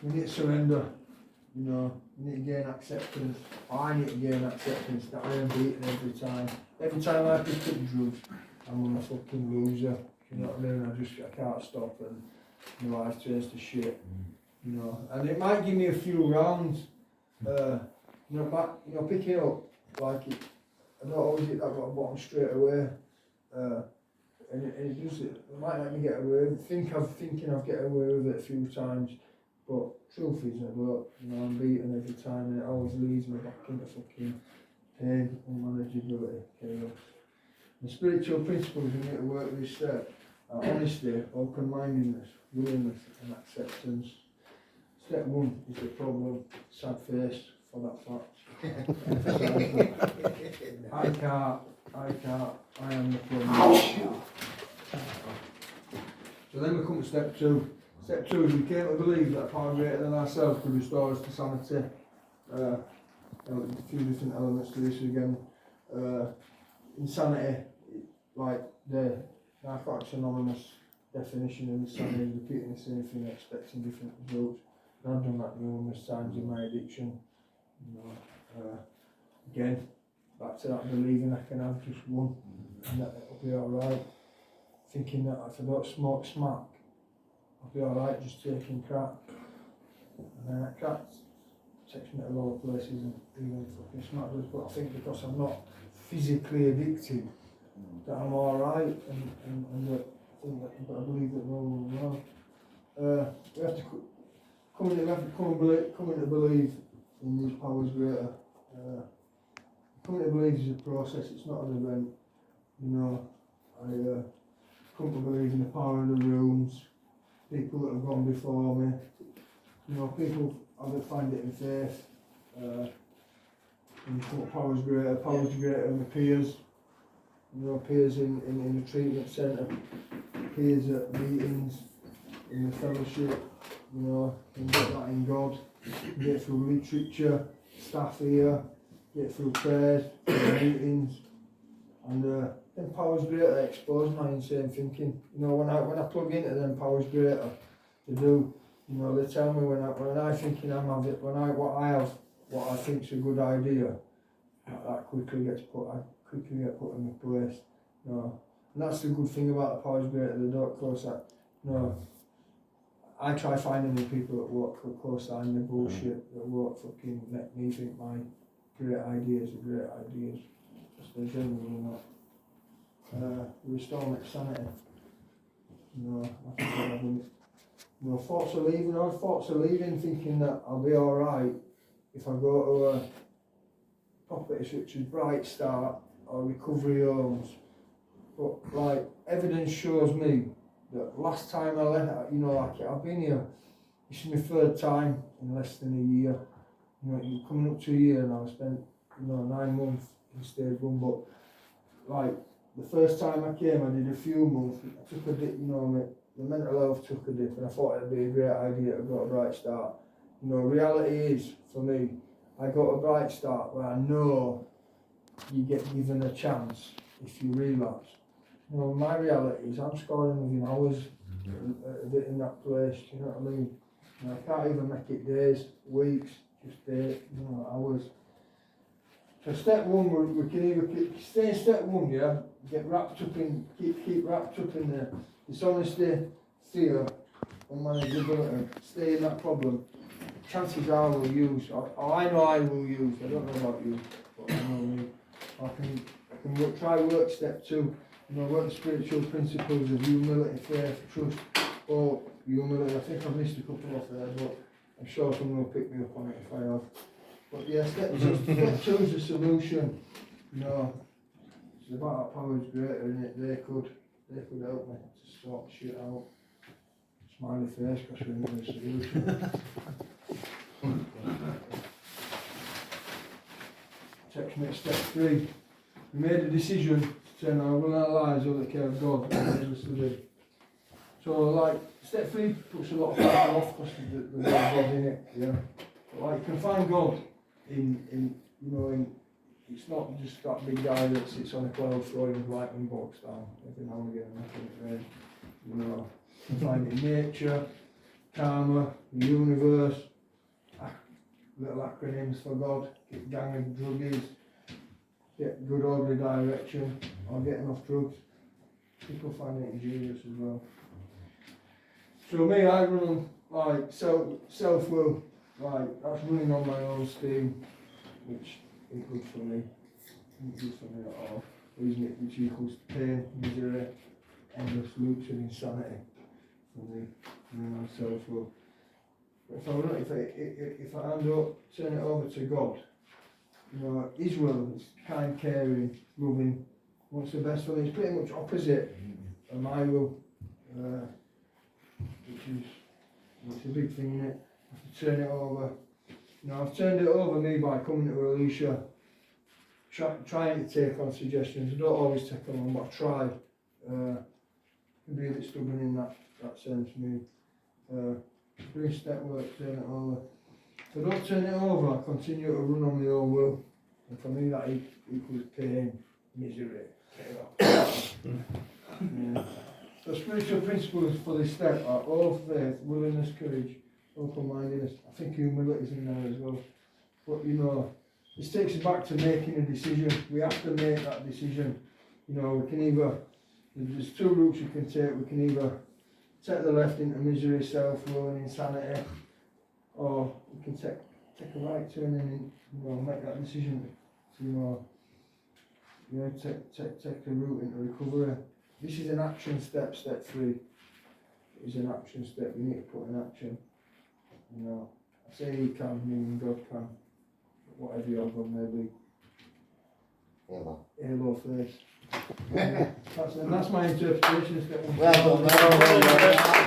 we need to surrender, you know, we need to gain acceptance. I need to gain acceptance that I am beaten every time. Every time I pick up drugs, I'm a fucking loser. You know what I mean? I can't stop, and my life turns to shit. You know, and it might give me a few rounds. Picking up like it. I don't always hit that rock bottom straight away. And it does it might let me get away with it. Thinking I've get away with it a few times, but truth is I don't. You know, I'm beaten every time, and it always leads me back into fucking pain, unmanageability, chaos. The spiritual principles we need to work with step are honesty, open-mindedness, willingness, and acceptance. Step 1 is the problem. Sad face for that fact. I am the problem. So then we come to step 2. Step 2 is we came to believe that a power greater than ourselves could restore us to sanity. A few different elements to this again. Insanity, like the Narcotics Anonymous definition of insanity is repeating the same thing, expecting different results. And I've done that numerous times in my addiction. You know, again, back to that believing I can have just one and that it'll be alright. Thinking that if I don't smoke smack, I'll be alright just taking crack. And then that crack takes me to lower places and even fucking smackless, but I think because I'm not physically addicted, that I'm alright and that I think that, but I believe that no one will know. We have to come to believe in these powers greater. Coming to believe is a process, it's not an event. You know, I come to believe in the power of the rooms, people that have gone before me. You know, people that find it in faith. And powers greater than my peers. You know, peers in the treatment centre, peers at meetings, in the fellowship. You know, you can get that in God. You get through literature, staff here, get through prayers, meetings, and them powers greater expose my insane thinking. You know, when I plug into them powers greater, they do. You know, they tell me when I thinking I'm having what I think's a good idea, that quickly get put in my place. You know, and that's the good thing about the powers greater. They don't close that. No. I try finding the people that work for co-sign the bullshit, that won't fucking make me think my great ideas are great ideas. Because they're genuinely not. Restore my sanity. You know, I think I haven't. You know, thoughts of leaving thinking that I'll be alright if I go to a property such as Bright Start or Recovery Homes. But like, evidence shows me that last time I left, you know, like I've been here, this is my 3rd time in less than a year. You know, you're coming up to a year now. I spent, you know, 9 months in stage 1, but like the first time I came, I did a few months. I took a dip, you know, the mental health took a dip, and I thought it'd be a great idea to go to Bright Start. You know, reality is for me, I go to Bright Start where I know you get given a chance if you relapse. You know, my reality is I'm scoring within hours in that place, you know what I mean? And I can't even make it days, weeks, just days, you know, hours. So step 1, we can either stay in step 1, yeah, get wrapped up in, keep wrapped up in the dishonesty, fear, unmanageability, stay in that problem. Chances are we'll use, or I know I will use, I don't know about you, but I know me. I can try work step 2. You know, work the spiritual principles of humility, faith, trust, or humility. I think I've missed a couple off there, but I'm sure someone will pick me up on it if I have. But yeah, step 2 is the solution. You know, it's about that power's greater, isn't it? They could help me to sort shit out. Smiley face, because we know the solution. Takes me to step 3. We made a decision. Saying I will not lie as the care of God and so like step 3 puts a lot of people off because there's no God in it, yeah. But like you can find God in you know, in it's not just that big guy that sits on a cloud throwing lightning bolts down every now and again and making it rain. You know, you can find it in nature, karma, the universe, little acronyms for God, get gang of druggies, get good orderly direction, or getting off drugs. People find it injurious as well. So me, I run on like self-will, like that's running on my own steam, which ain't good for me. Ain't good for me at all. Isn't it? Which equals pain, misery, endless loops of insanity for me. Running on self-will. But if I end up turning it over to God, you know, His will is kind, caring, loving, wants the best for me. It's pretty much opposite of my will, which is a big thing, isn't it? I have to turn it over. You know, I've turned it over me by coming to Elisha, trying to take on suggestions. I don't always take them on, but I try. Can be a bit stubborn in that sense, me. Doing step work, turn it over. If I don't turn it over, I continue to run on my own will. And for me that equals pain, misery, chaos. Yeah. The spiritual principles for this step are all faith, willingness, courage, open-mindedness. I think humility is in there as well. But you know, this takes us back to making a decision. We have to make that decision. You know, we can either, there's two routes we can take. We can either take the left into misery, self-will and insanity, or we can take a right turn and, you know, make that decision to, you know, take a route into recovery. This is an action step, step 3. It is an action step, we need to put in action. You know, I say He can, meaning God can, whatever your God may be. Halo face. That's my interpretation of step 1. Well done,